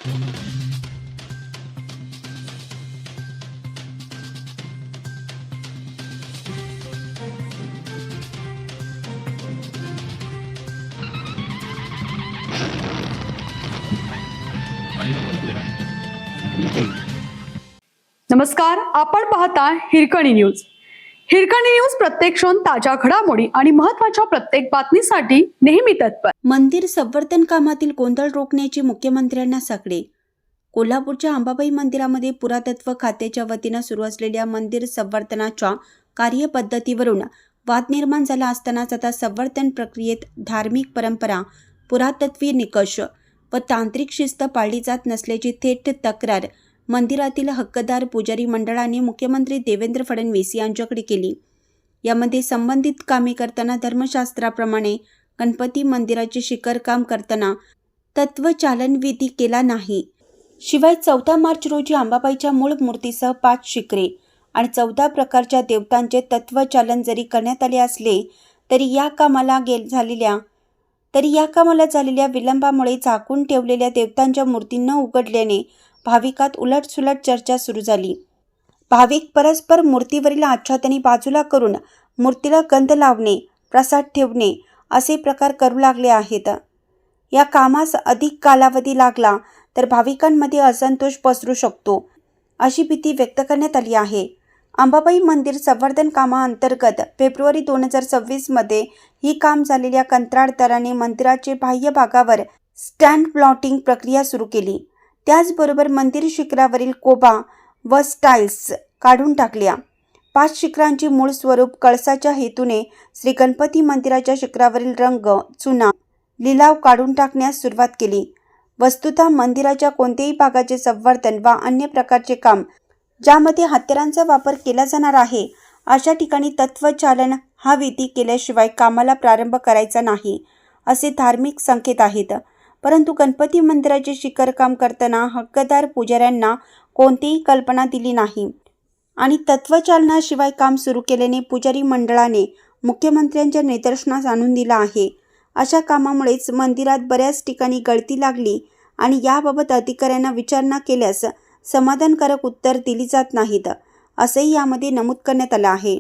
नमस्कार, आपण पाहता हिरकणी न्यूज. हिरकणी न्यूज प्रत्येक क्षण ताज्या घडामोडी आणि महत्त्वाच्या प्रत्येक बातमीसाठी नेहमी तत्पर. मंदिर संवर्धन कामातील गोंधळ रोखण्याची मुख्यमंत्र्यांना साकडे. कोल्हापूरच्या अंबाबाई मंदिरामध्ये पुरातत्व खात्याच्या वतीनं सुरू असलेल्या मंदिर संवर्धनाच्या कार्यपद्धतीवरून वाद निर्माण झाला असतानाच आता संवर्धन प्रक्रियेत धार्मिक परंपरा, पुरातत्वीय निकष व तांत्रिक शिस्त पाळली जात नसल्याची थेट तक्रार मंदिरातील हक्कदार पुजारी मंडळाने मुख्यमंत्री देवेंद्र फडणवीस यांच्याकडे केली. यामध्ये संबंधित कामे करताना धर्मशास्त्राप्रमाणे गणपती मंदिराचे शिखरकाम करताना तत्वचालन विधी केला नाही. शिवाय 14 मार्च रोजी अंबाबाईच्या मूळ मूर्तीसह 5 शिखरे आणि 14 प्रकारच्या देवतांचे तत्वचालन जरी करण्यात आले असले तरी या कामाला झालेल्या विलंबामुळे झाकून ठेवलेल्या देवतांच्या मूर्ती न उघडल्याने भाविकात उलटसुलट चर्चा सुरू झाली. भाविक परस्पर मूर्तीवरील आच्छादने बाजूला करून मूर्तीला गंध लावणे, प्रसाद ठेवणे असे प्रकार करू लागले आहेत. या कामास अधिक कालावधी लागला तर भाविकांमध्ये असंतोष पसरू शकतो अशी भीती व्यक्त करण्यात आली आहे. अंबाबाई मंदिर संवर्धन कामाअंतर्गत फेब्रुवारी 2026 मध्ये ही काम झालेल्या कंत्राटदाराने मंदिराचे बाह्य भागावर स्टँड प्लॉटिंग प्रक्रिया सुरू केली. त्याचबरोबर मंदिर शिखरावरील कोबा व स्टाईल्स काढून टाकल्या. 5 शिखरांची मूळ स्वरूप कळसाच्या हेतूने श्री गणपती मंदिराच्या शिखरावरील रंग, चुना, लिलाव काढून टाकण्यास सुरुवात केली. वस्तुतः मंदिराच्या कोणत्याही भागाचे संवर्धन वा अन्य प्रकारचे काम ज्यामध्ये हत्यारांचा वापर केला जाणार आहे अशा ठिकाणी तत्वचालन हा विधी केल्याशिवाय कामाला प्रारंभ करायचा नाही असे धार्मिक संकेत आहेत. परंतु गणपती मंदिराचे शिखरकाम करताना हक्कदार पुजाऱ्यांना कोणतीही कल्पना दिली नाही आणि तत्वचालनाशिवाय काम सुरू केल्याने पुजारी मंडळाने मुख्यमंत्र्यांच्या निदर्शनास आणून दिला आहे. अशा कामामुळेच मंदिरात बऱ्याच ठिकाणी गळती लागली आणि याबाबत अधिकाऱ्यांना विचारणा केल्यास समाधानकारक उत्तर दिली जात नाहीत असेही यामध्ये नमूद करण्यात आलं आहे.